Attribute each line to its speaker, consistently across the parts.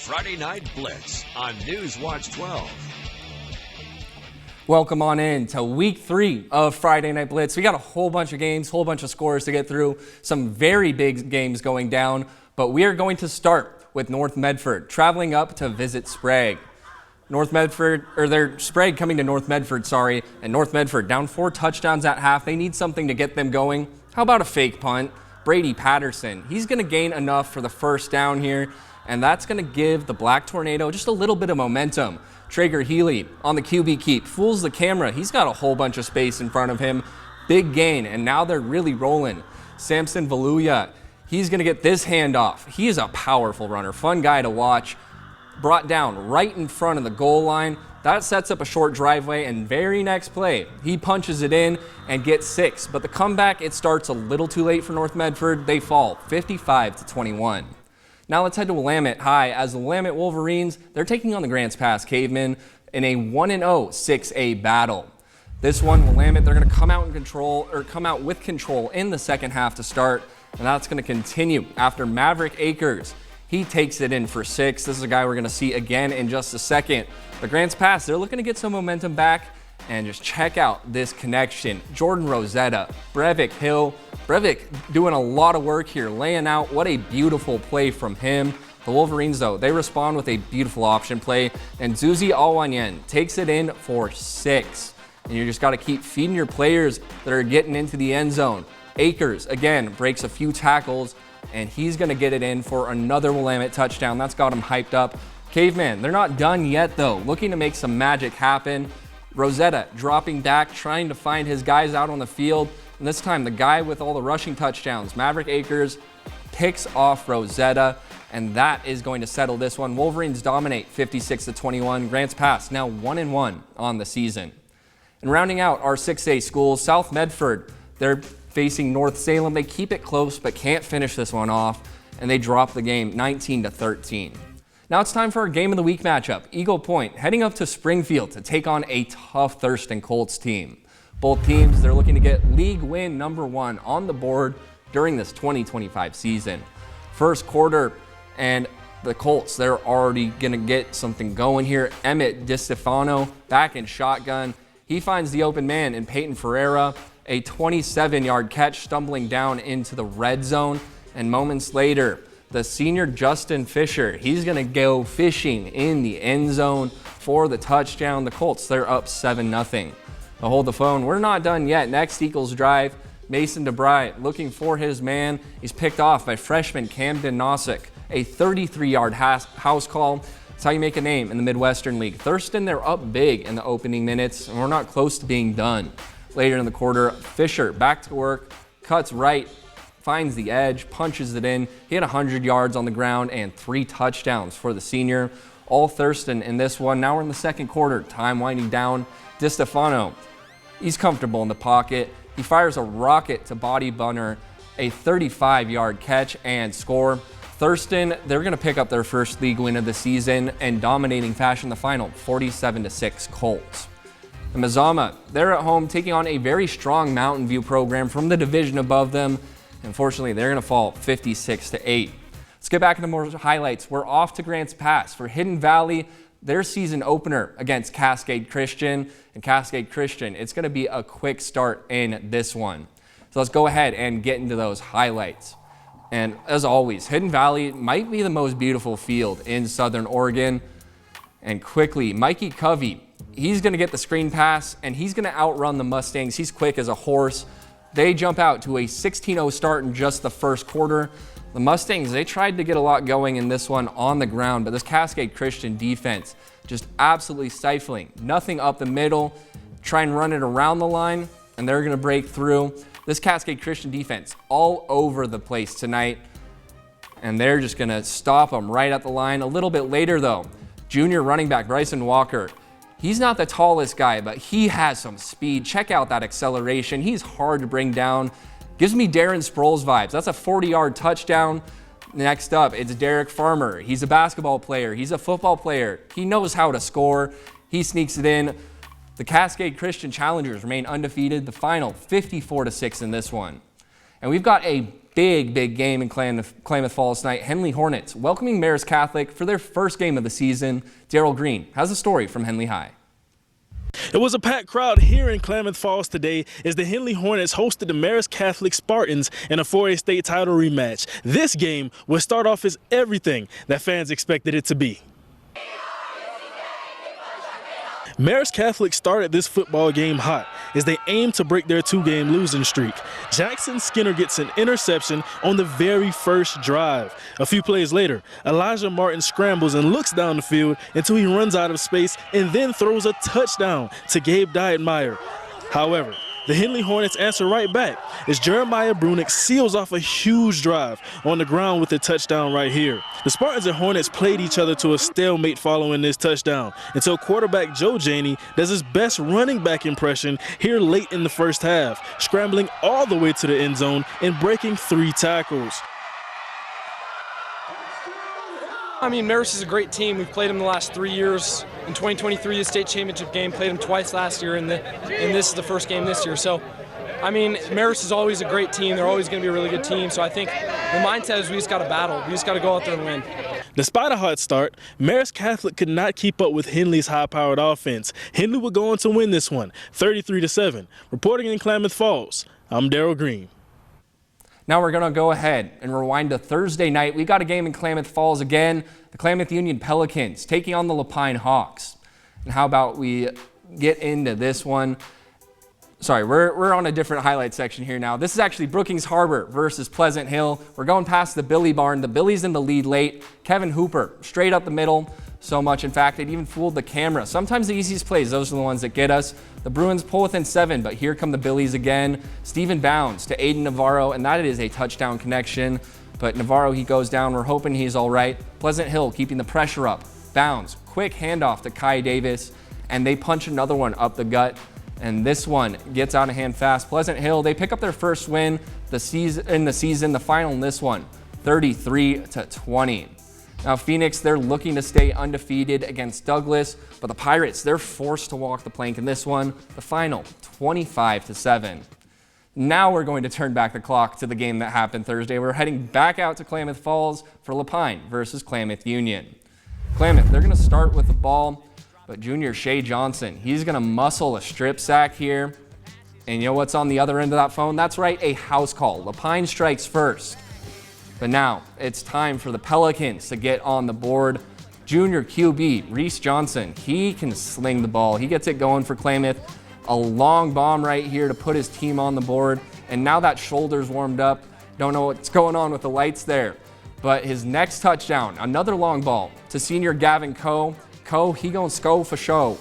Speaker 1: Friday Night Blitz on NewsWatch 12.
Speaker 2: Welcome on in to week 3 of Friday Night Blitz. We got a whole bunch of games, whole bunch of scores to get through, some very big games going down, but we are going to start with North Medford traveling up to visit Sprague. Sprague coming to North Medford, and North Medford down 4 touchdowns at half. They need something to get them going. How about a fake punt? Brady Patterson, he's going to gain enough for the first down here, and that's going to give the Black Tornado just a little bit of momentum. Traeger Healy on the QB keep, fools the camera. He's got a whole bunch of space in front of him. Big gain, and now they're really rolling. Samson Valuya, he's going to get this handoff. He is a powerful runner, fun guy to watch. Brought down right in front of the goal line. That sets up a short driveway, and very next play, he punches it in and gets 6. But the comeback, it starts a little too late for North Medford. They fall 55-21. Now let's head to Willamette High as the Willamette Wolverines, they're taking on the Grants Pass Cavemen in a 1-0 6A battle. This one, Willamette, they're going to come out with control in the second half to start, and that's going to continue after Maverick Akers. He takes it in for 6. This is a guy we're going to see again in just a second. The Grants Pass, they're looking to get some momentum back, and just check out this connection. Jordan Rosetta, Brevik Hill. Brevik doing a lot of work here, laying out. What a beautiful play from him. The Wolverines, though, they respond with a beautiful option play, and Zuzi Alwanyen takes it in for 6. And you just got to keep feeding your players that are getting into the end zone. Akers, again, breaks a few tackles, and he's going to get it in for another Willamette touchdown. That's got him hyped up. Caveman, they're not done yet, though, looking to make some magic happen. Rosetta dropping back, trying to find his guys out on the field. And this time, the guy with all the rushing touchdowns, Maverick Akers, picks off Rosetta, and that is going to settle this one. Wolverines dominate 56-21. Grants Pass now 1-1 on the season. And rounding out our 6A schools, South Medford, they're facing North Salem. They keep it close, but can't finish this one off, and they drop the game 19-13. Now it's time for our Game of the Week matchup. Eagle Point heading up to Springfield to take on a tough Thurston Colts team. Both teams, they're looking to get league win number 1 on the board during this 2025 season. First quarter, and the Colts, they're already going to get something going here. Emmett DiStefano back in shotgun. He finds the open man in Peyton Ferreira. A 27-yard catch stumbling down into the red zone. And moments later, the senior Justin Fisher, he's going to go fishing in the end zone for the touchdown. The Colts, they're up 7-0. Now hold the phone. We're not done yet. Next Eagles drive, Mason DeBry looking for his man. He's picked off by freshman Camden Nossick. A 33-yard house call. That's how you make a name in the Midwestern League. Thurston, they're up big in the opening minutes, and we're not close to being done. Later in the quarter, Fisher back to work, cuts right, finds the edge, punches it in. He had 100 yards on the ground and 3 touchdowns for the senior. All Thurston in this one. Now we're in the second quarter. Time winding down. DiStefano, he's comfortable in the pocket. He fires a rocket to Body Bunner, a 35-yard catch and score. Thurston, they're going to pick up their first league win of the season and dominating fashion the final, 47-6 Colts. And Mazama, they're at home taking on a very strong Mountain View program from the division above them. Unfortunately, they're going to fall 56-8. Let's get back into more highlights. We're off to Grants Pass for Hidden Valley, their season opener against Cascade Christian. And Cascade Christian, it's going to be a quick start in this one. So let's go ahead and get into those highlights. And as always, Hidden Valley might be the most beautiful field in Southern Oregon. And quickly, Mikey Covey, he's going to get the screen pass, and he's going to outrun the Mustangs. He's quick as a horse. They jump out to a 16-0 start in just the first quarter. The Mustangs, they tried to get a lot going in this one on the ground, but this Cascade Christian defense just absolutely stifling. Nothing up the middle. Try and run it around the line, and they're going to break through. This Cascade Christian defense all over the place tonight, and they're just going to stop them right at the line. A little bit later, though, junior running back Bryson Walker, he's not the tallest guy, but he has some speed. Check out that acceleration. He's hard to bring down. Gives me Darren Sproles vibes. That's a 40-yard touchdown. Next up, it's Derek Farmer. He's a basketball player. He's a football player. He knows how to score. He sneaks it in. The Cascade Christian Challengers remain undefeated. The final 54-6 in this one. And we've got a big game in Klamath Falls tonight. Henley Hornets welcoming Marist Catholic for their first game of the season. Daryl Green has a story from Henley High.
Speaker 3: It was a packed crowd here in Klamath Falls today as the Henley Hornets hosted the Marist Catholic Spartans in a 4A state title rematch. This game will start off as everything that fans expected it to be. Marist Catholic started this football game hot as they aim to break their 2-game losing streak. Jackson Skinner gets an interception on the very first drive. A few plays later, Elijah Martin scrambles and looks down the field until he runs out of space and then throws a touchdown to Gabe Dietmeyer. However, the Henley Hornets answer right back as Jeremiah Brunick seals off a huge drive on the ground with a touchdown right here. The Spartans and Hornets played each other to a stalemate following this touchdown until quarterback Joe Janey does his best running back impression here late in the first half, scrambling all the way to the end zone and breaking 3 tackles.
Speaker 4: I mean, Marist is a great team. We've played them the last 3 years. In 2023, the state championship game, played them twice last year, and this is the first game this year. So, I mean, Marist is always a great team. They're always going to be a really good team. So I think the mindset is we just got to battle. We just got to go out there and win.
Speaker 3: Despite a hot start, Marist Catholic could not keep up with Henley's high-powered offense. Henley would go on to win this one, 33-7. Reporting in Klamath Falls, I'm Daryl Green.
Speaker 2: Now we're going to go ahead and rewind to Thursday night. We got a game in Klamath Falls again. The Klamath Union Pelicans taking on the Lapine Hawks. And how about we get into this one? Sorry, we're on a different highlight section here now. This is actually Brookings Harbor versus Pleasant Hill. We're going past the Billy Barn. The Billy's in the lead late. Kevin Hooper straight up the middle. So much, in fact, it even fooled the camera. Sometimes the easiest plays, those are the ones that get us. The Bruins pull within 7, but here come the Billies again. Steven Bounds to Aiden Navarro, and that is a touchdown connection. But Navarro, he goes down. We're hoping he's all right. Pleasant Hill keeping the pressure up. Bounds, quick handoff to Kai Davis, and they punch another one up the gut. And this one gets out of hand fast. Pleasant Hill, they pick up their first win the final in this one, 33-20. Now Phoenix, they're looking to stay undefeated against Douglas, but the Pirates, they're forced to walk the plank in this one, the final, 25-7. Now we're going to turn back the clock to the game that happened Thursday. We're heading back out to Klamath Falls for Lapine versus Klamath Union. Klamath, they're going to start with the ball, but junior Shea Johnson, he's going to muscle a strip sack here. And you know what's on the other end of that phone? That's right, a house call. Lapine strikes first. But now it's time for the Pelicans to get on the board. Junior QB Reese Johnson, he can sling the ball. He gets it going for Klamath. A long bomb right here to put his team on the board. And now that shoulder's warmed up. Don't know what's going on with the lights there. But his next touchdown, another long ball to senior Gavin Coe. Coe, he gonna score for show.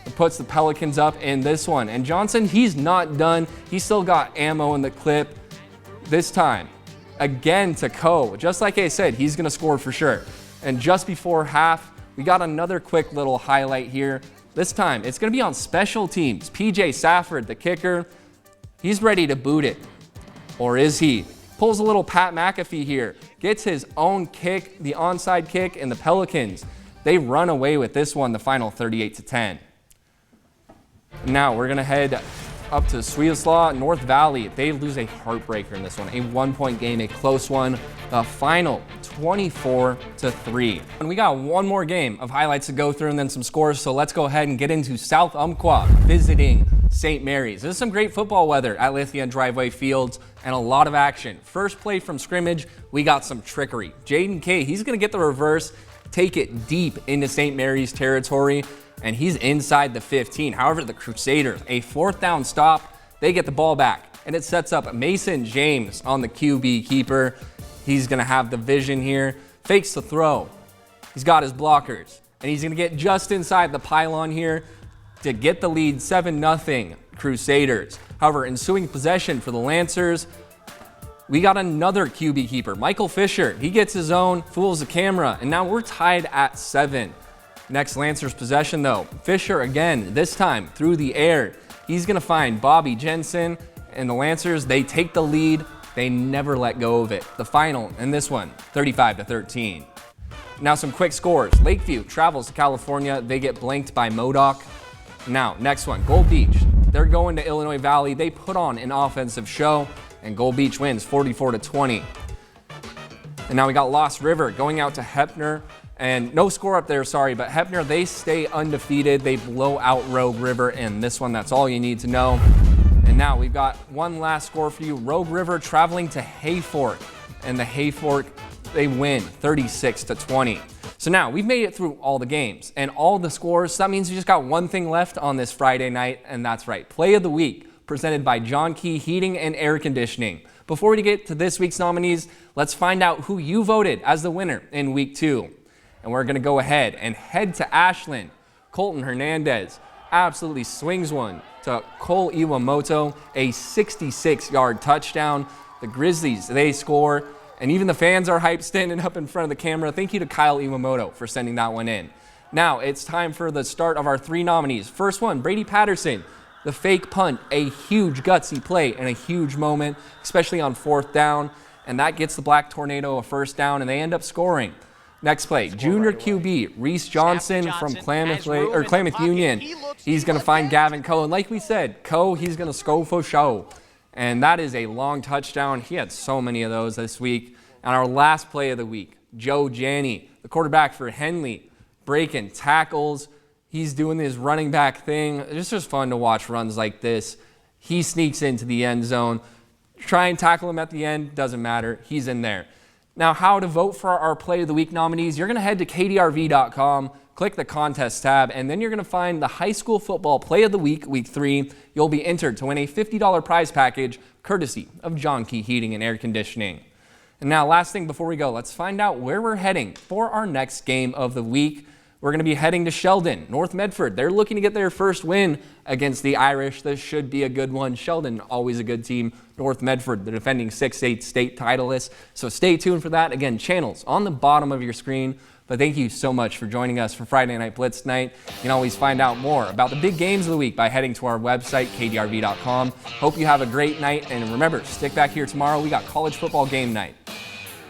Speaker 2: It puts the Pelicans up in this one. And Johnson, he's not done. He's still got ammo in the clip. This time, again to Coe. Just like I said, he's gonna score for sure. And just before half, we got another quick little highlight here. This time, it's gonna be on special teams. PJ Safford, the kicker, he's ready to boot it. Or is he? Pulls a little Pat McAfee here. Gets his own kick, the onside kick, and the Pelicans, they run away with this one, the final 38-10. Now we're gonna head up to Swedislaw, North Valley. They lose a heartbreaker in this one, a 1-point game, a close one. The final 24-3. And we got one more game of highlights to go through and then some scores. So let's go ahead and get into South Umpqua visiting St. Mary's. There's some great football weather at Lithia Driveway Fields and a lot of action. First play from scrimmage, we got some trickery. Jaden Kay, he's gonna get the reverse, take it deep into St. Mary's territory, and he's inside the 15. However, the Crusaders, a 4th down stop, they get the ball back, and it sets up Mason James on the QB keeper. He's gonna have the vision here, fakes the throw. He's got his blockers, and he's gonna get just inside the pylon here to get the lead 7-0 Crusaders. However, ensuing possession for the Lancers, we got another QB keeper, Michael Fisher. He gets his own, fools the camera, and now we're tied at 7. Next Lancers possession though, Fisher again, this time through the air. He's gonna find Bobby Jensen, and the Lancers, they take the lead. They never let go of it. The final in this one, 35-13. Now some quick scores. Lakeview travels to California. They get blanked by Modoc. Now, next one, Gold Beach. They're going to Illinois Valley. They put on an offensive show. and Gold Beach wins 44-20. And now we got Lost River going out to Heppner. And no score up there, sorry, but Heppner, they stay undefeated. They blow out Rogue River in this one. That's all you need to know. And now we've got one last score for you. Rogue River traveling to Hayfork. And the Hayfork, they win 36-20. So now we've made it through all the games and all the scores. So that means we just got one thing left on this Friday night, and that's right, Play of the Week, presented by John Key Heating and Air Conditioning. Before we get to this week's nominees, let's find out who you voted as the winner in Week 2. And we're going to go ahead and head to Ashland. Colton Hernandez absolutely swings one to Cole Iwamoto, a 66-yard touchdown. The Grizzlies, they score, and even the fans are hyped standing up in front of the camera. Thank you to Kyle Iwamoto for sending that one in. Now it's time for the start of our 3 nominees. First one, Brady Patterson, the fake punt, a huge gutsy play and a huge moment, especially on 4th down, and that gets the Black Tornado a first down, and they end up scoring. Next play, junior QB, Reese Johnson from Klamath Union. He's going to find Gavin Coe. And like we said, Coe, he's going to score for show. And that is a long touchdown. He had so many of those this week. And our last play of the week, Joe Janney, the quarterback for Henley, breaking tackles. He's doing this running back thing. It's just fun to watch runs like this. He sneaks into the end zone. Try and tackle him at the end, doesn't matter. He's in there. Now, how to vote for our Play of the Week nominees, you're going to head to kdrv.com, click the contest tab, and then you're going to find the high school football Play of the Week, Week 3. You'll be entered to win a $50 prize package, courtesy of John Key Heating and Air Conditioning. And now, last thing before we go, let's find out where we're heading for our next game of the week. We're going to be heading to Sheldon, North Medford. They're looking to get their first win against the Irish. This should be a good one. Sheldon, always a good team. North Medford, the defending 6A state titleists. So stay tuned for that. Again, channels on the bottom of your screen. But thank you so much for joining us for Friday Night Blitz tonight. You can always find out more about the big games of the week by heading to our website, kdrv.com. Hope you have a great night. And remember, stick back here tomorrow. We got college football game night.